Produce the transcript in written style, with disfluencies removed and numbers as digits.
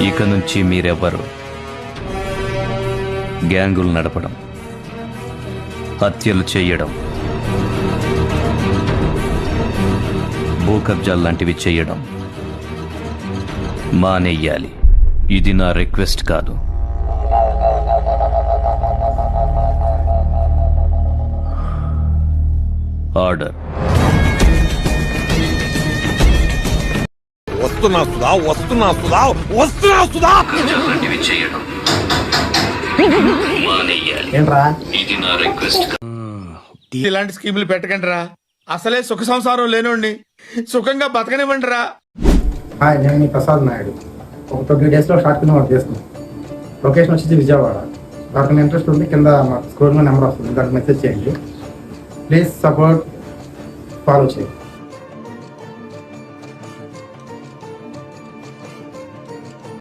ఇక నుంచి మీరెవ్వరు గ్యాంగులు నడపడం, హత్యలు చేయడం, భూ కబ్జాలు లాంటివి చేయడం మానేయాలి. ఇది నా రిక్వెస్ట్ కాదు. ఆర్డర్. లాంటివి చేయడం మానేయాలి. ఇది నా రిక్వెస్ట్. ఇలాంటి స్కీములు పెట్టకండి రా. అసలే సుఖ సంసారం లేనోండి సుఖంగా బతకనివ్వండి రా. హాయ్, నేను మీ ప్రసాద్ నాయుడు. ఒక 20 డేస్లో షార్ట్ ఫిల్మ్ వర్క్ చేస్తున్నాం. లొకేషన్ వచ్చేసి విజయవాడ. దానికి ఇంట్రెస్ట్ ఉంది, కింద మా స్క్రోల్లో నెంబర్ వస్తుంది, దానికి మెసేజ్ చేయండి. ప్లీజ్ సపోర్ట్, ఫాలో చేయండి.